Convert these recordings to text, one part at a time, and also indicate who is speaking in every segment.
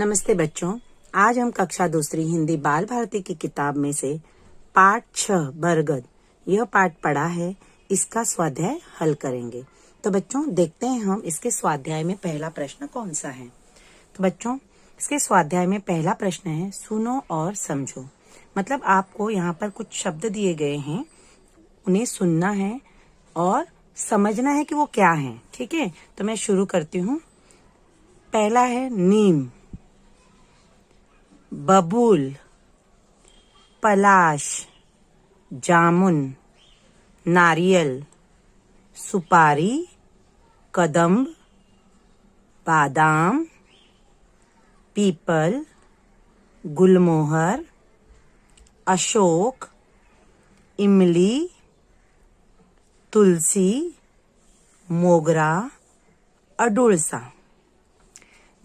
Speaker 1: नमस्ते बच्चों, आज हम कक्षा दूसरी हिंदी बाल भारती की किताब में से पाठ 6 बरगद यह पाठ पढ़ा है। इसका स्वाध्याय हल करेंगे। तो बच्चों देखते हैं हम इसके स्वाध्याय में पहला प्रश्न कौन सा है। तो बच्चों इसके स्वाध्याय में पहला प्रश्न है सुनो और समझो। मतलब आपको यहाँ पर कुछ शब्द दिए गए हैं, उन्हें सुनना है और समझना है कि वो क्या है। ठीक है, तो मैं शुरू करती हूँ। पहला है नीम, बबूल, पलाश, जामुन, नारियल, सुपारी, कदम्ब, बादाम, पीपल, गुलमोहर, अशोक, इमली, तुलसी, मोगरा, अडुलसा।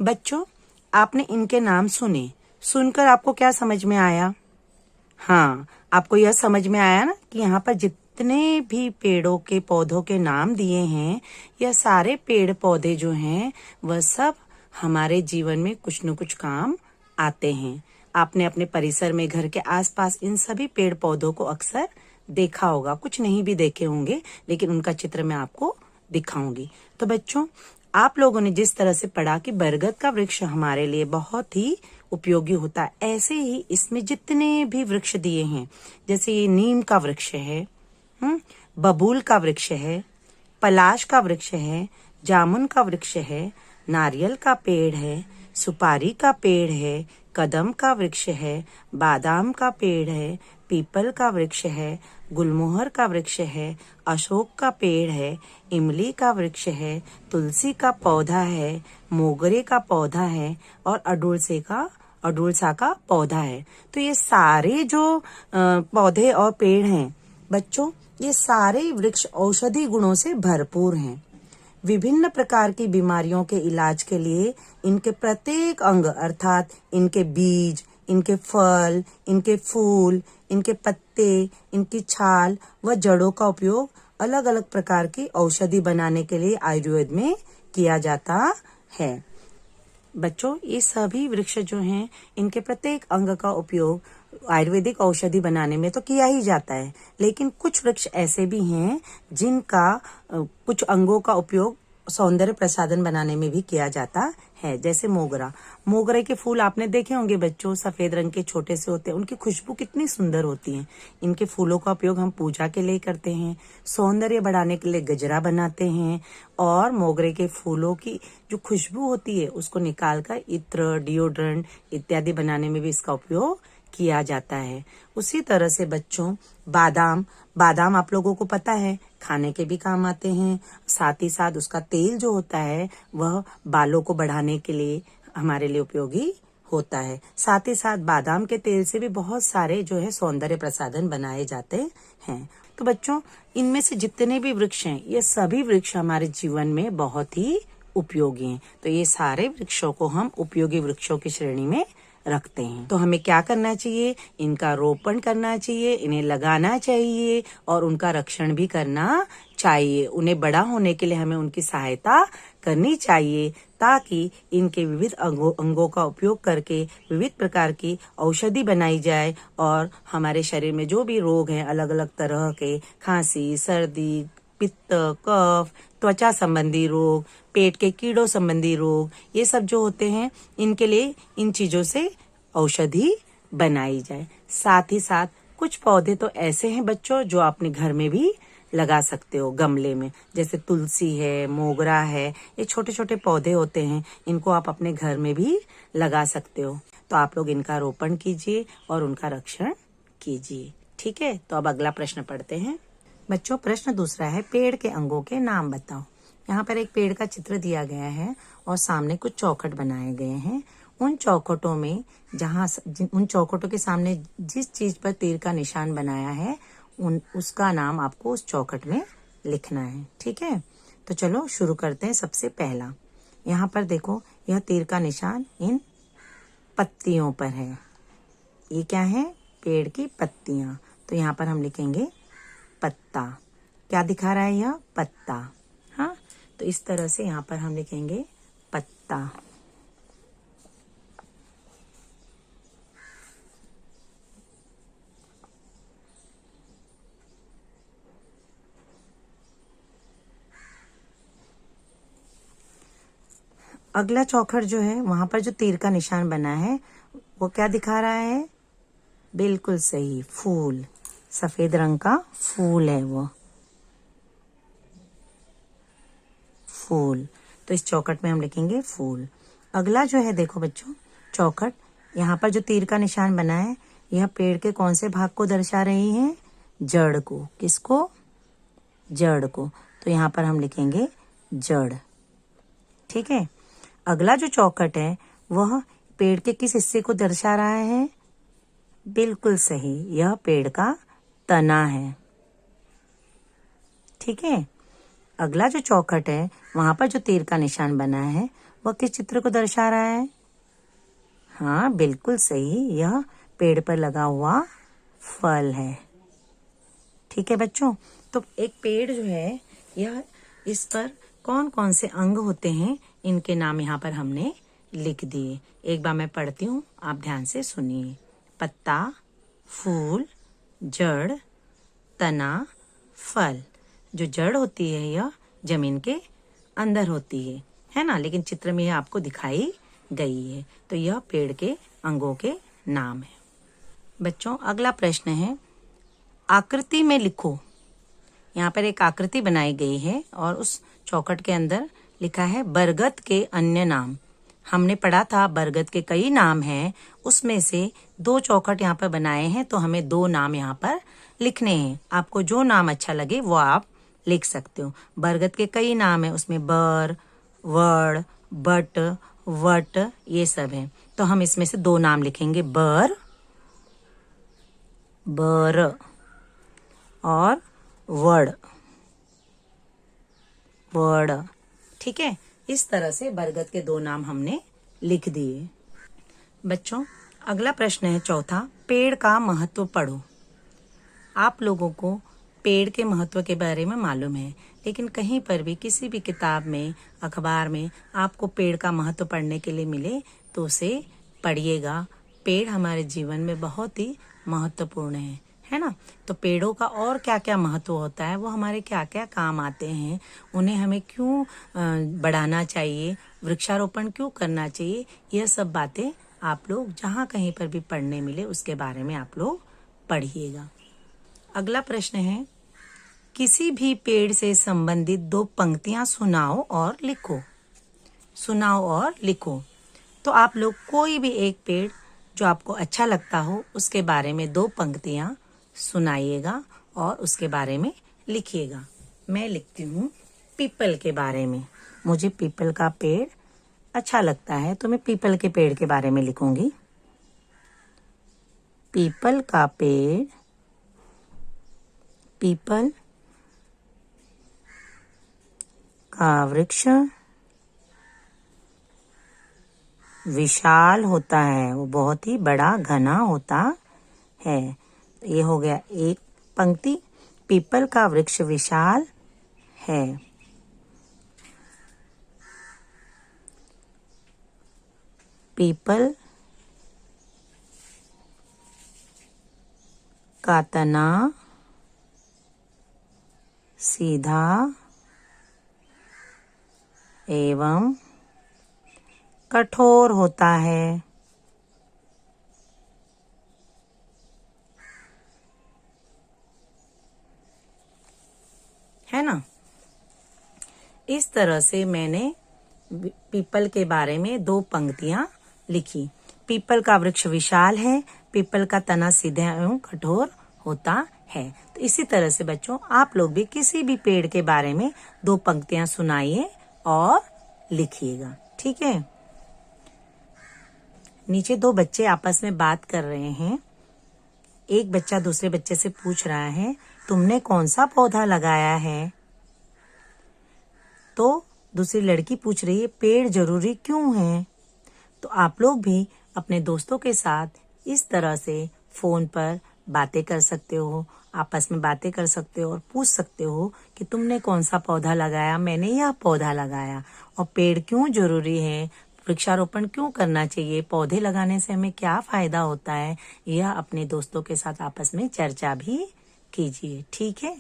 Speaker 1: बच्चों आपने इनके नाम सुने, सुनकर आपको क्या समझ में आया? हाँ, आपको यह समझ में आया ना कि यहाँ पर जितने भी पेड़ों के पौधों के नाम दिए हैं, यह सारे पेड़ पौधे जो हैं वह सब हमारे जीवन में कुछ न कुछ काम आते हैं। आपने अपने परिसर में घर के आसपास इन सभी पेड़ पौधों को अक्सर देखा होगा, कुछ नहीं भी देखे होंगे, लेकिन उनका चित्र मैं आपको दिखाऊंगी। तो बच्चों आप लोगों ने जिस तरह से पढ़ा कि बरगद का वृक्ष हमारे लिए बहुत ही उपयोगी होता है, ऐसे ही इसमें जितने भी वृक्ष दिए हैं, जैसे ये नीम का वृक्ष है, बबूल का वृक्ष है, पलाश का वृक्ष है, जामुन का वृक्ष है, नारियल का पेड़ है, सुपारी का पेड़ है, कदम का वृक्ष है, बादाम का पेड़ है, पीपल का वृक्ष है, गुलमोहर का वृक्ष है, अशोक का पेड़ है, इमली का वृक्ष है, तुलसी का पौधा है, मोगरे का पौधा है और अडुलसा का पौधा है। तो ये सारे जो पौधे और पेड़ हैं बच्चों, ये सारे वृक्ष औषधि गुणों से भरपूर हैं। विभिन्न प्रकार की बीमारियों के इलाज के लिए इनके प्रत्येक अंग अर्थात इनके बीज, इनके फल, इनके फूल, इनके पत्ते, इनकी छाल व जड़ों का उपयोग अलग अलग प्रकार की औषधि बनाने के लिए आयुर्वेद में किया जाता है। बच्चों ये सभी वृक्ष जो हैं, इनके प्रत्येक अंग का उपयोग आयुर्वेदिक औषधि बनाने में तो किया ही जाता है, लेकिन कुछ वृक्ष ऐसे भी हैं जिनका कुछ अंगों का उपयोग सौंदर्य प्रसाधन बनाने में भी किया जाता है। जैसे मोगरे के फूल आपने देखे होंगे बच्चों, सफेद रंग के छोटे से होते हैं, उनकी खुशबू कितनी सुंदर होती है। इनके फूलों का उपयोग हम पूजा के लिए करते हैं, सौंदर्य बढ़ाने के लिए गजरा बनाते हैं और मोगरे के फूलों की जो खुशबू होती है उसको निकालकर इत्र, डिओड्रेंट इत्यादि बनाने में भी इसका उपयोग किया जाता है। उसी तरह से बच्चों बादाम आप लोगों को पता है खाने के भी काम आते हैं, साथ ही साथ उसका तेल जो होता है वह बालों को बढ़ाने के लिए हमारे लिए उपयोगी होता है। साथ ही साथ बादाम के तेल से भी बहुत सारे जो है सौंदर्य प्रसाधन बनाए जाते हैं। तो बच्चों इनमें से जितने भी वृक्ष हैं, ये सभी वृक्ष हमारे जीवन में बहुत ही उपयोगी हैं। तो ये सारे वृक्षों को हम उपयोगी वृक्षों की श्रेणी में रखते हैं। तो हमें क्या करना चाहिए? इनका रोपण करना चाहिए, इन्हें लगाना चाहिए और उनका रक्षण भी करना चाहिए। उन्हें बड़ा होने के लिए हमें उनकी सहायता करनी चाहिए, ताकि इनके विविध अंगों का उपयोग करके विविध प्रकार की औषधि बनाई जाए और हमारे शरीर में जो भी रोग हैं, अलग अलग तरह के खांसी, सर्दी, पित्त, कफ, त्वचा संबंधी रोग, पेट के कीड़ों संबंधी रोग, ये सब जो होते हैं इनके लिए इन चीजों से औषधि बनाई जाए। साथ ही साथ कुछ पौधे तो ऐसे हैं बच्चों जो अपने घर में भी लगा सकते हो गमले में, जैसे तुलसी है, मोगरा है, ये छोटे छोटे पौधे होते हैं, इनको आप अपने घर में भी लगा सकते हो। तो आप लोग इनका रोपण कीजिए और उनका रक्षण कीजिए। ठीक है, तो अब अगला प्रश्न पढ़ते हैं। बच्चों प्रश्न दूसरा है पेड़ के अंगों के नाम बताओ। यहाँ पर एक पेड़ का चित्र दिया गया है और सामने कुछ चौखट बनाए गए हैं। उन चौखटों में उन चौखटों के सामने जिस चीज पर तीर का निशान बनाया है उसका नाम आपको उस चौखट में लिखना है। ठीक है, तो चलो शुरू करते हैं। सबसे पहला यहाँ पर देखो, यह तीर का निशान इन पत्तियों पर है। ये क्या है? पेड़ की पत्तियां। तो यहाँ पर हम लिखेंगे पत्ता। क्या दिखा रहा है? यह पत्ता। हाँ, तो इस तरह से यहाँ पर हम लिखेंगे पत्ता। अगला चौखट जो है वहां पर जो तीर का निशान बना है वो क्या दिखा रहा है? बिल्कुल सही, फूल। सफेद रंग का फूल है वो, फूल। तो इस चौखट में हम लिखेंगे फूल। अगला जो है देखो बच्चों, चौखट, यहाँ पर जो तीर का निशान बना है यह पेड़ के कौन से भाग को दर्शा रही है? जड़ को। किसको? जड़ को। तो यहाँ पर हम लिखेंगे जड़। ठीक है। अगला जो चौखट है वह पेड़ के किस हिस्से को दर्शा रहा है? बिल्कुल सही, यह पेड़ का तना है। ठीक है। अगला जो चौखट है वहां पर जो तीर का निशान बना है वह किस चित्र को दर्शा रहा है? हाँ, बिल्कुल सही, यह पेड़ पर लगा हुआ फल है। ठीक है बच्चों। तो एक पेड़ जो है यह, इस पर कौन कौन से अंग होते हैं इनके नाम यहाँ पर हमने लिख दिए। एक बार मैं पढ़ती हूँ, आप ध्यान से सुनिए। पत्ता, फूल, जड़, तना, फल। जो जड़ होती है यह जमीन के अंदर होती है ना, लेकिन चित्र में यह आपको दिखाई गई है। तो यह पेड़ के अंगों के नाम है। बच्चों अगला प्रश्न है, आकृति में लिखो। यहाँ पर एक आकृति बनाई गई है और उस चौखट के अंदर लिखा है बरगद के अन्य नाम। हमने पढ़ा था बरगद के कई नाम हैं, उसमें से 2 चौखट यहाँ पर बनाए हैं, तो हमें 2 नाम यहाँ पर लिखने हैं। आपको जो नाम अच्छा लगे वो आप लिख सकते हो। बरगद के कई नाम है, उसमें बर, वड़, बट, वट, ये सब है। तो हम इसमें से 2 नाम लिखेंगे, बर, बर और वड़, वड़। ठीक है। इस तरह से बरगद के 2 नाम हमने लिख दिए। बच्चों अगला प्रश्न है चौथा, पेड़ का महत्व पढ़ो। आप लोगों को पेड़ के महत्व के बारे में मालूम है, लेकिन कहीं पर भी किसी भी किताब में, अखबार में आपको पेड़ का महत्व पढ़ने के लिए मिले तो उसे पढ़िएगा। पेड़ हमारे जीवन में बहुत ही महत्वपूर्ण है ना। तो पेड़ों का और क्या क्या महत्व होता है, वो हमारे क्या क्या काम आते हैं, उन्हें हमें क्यों बढ़ाना चाहिए, वृक्षारोपण क्यों करना चाहिए, यह सब बातें आप लोग जहाँ कहीं पर भी पढ़ने मिले उसके बारे में आप लोग पढ़िएगा। अगला प्रश्न है, किसी भी पेड़ से संबंधित 2 पंक्तियां सुनाओ और लिखो। सुनाओ और लिखो। तो आप लोग कोई भी एक पेड़ जो आपको अच्छा लगता हो उसके बारे में 2 पंक्तियां सुनाइएगा और उसके बारे में लिखिएगा। मैं लिखती हूँ पीपल के बारे में। मुझे पीपल का पेड़ अच्छा लगता है, तो मैं पीपल के पेड़ के बारे में लिखूंगी। पीपल का पेड़, पीपल का वृक्ष विशाल होता है, वो बहुत ही बड़ा घना होता है। ये हो गया एक पंक्ति, पीपल का वृक्ष विशाल है। पीपल का तना सीधा एवं कठोर होता है। है ना। इस तरह से मैंने पीपल के बारे में 2 पंक्तियां लिखी। पीपल का वृक्ष विशाल है, पीपल का तना सीधा एवं कठोर होता है। तो इसी तरह से बच्चों आप लोग भी किसी भी पेड़ के बारे में 2 पंक्तियां सुनाइए और लिखिएगा। ठीक है। नीचे 2 बच्चे आपस में बात कर रहे हैं। एक बच्चा दूसरे बच्चे से पूछ रहा है, तुमने कौन सा पौधा लगाया है? तो दूसरी लड़की पूछ रही है, पेड़ जरूरी क्यों है? तो आप लोग भी अपने दोस्तों के साथ इस तरह से फोन पर बातें कर सकते हो, आपस में बातें कर सकते हो और पूछ सकते हो कि तुमने कौन सा पौधा लगाया, मैंने यह पौधा लगाया, और पेड़ क्यों जरूरी है, वृक्षारोपण क्यों करना चाहिए, पौधे लगाने से हमें क्या फायदा होता है, यह अपने दोस्तों के साथ आपस में चर्चा भी कीजिए। ठीक है।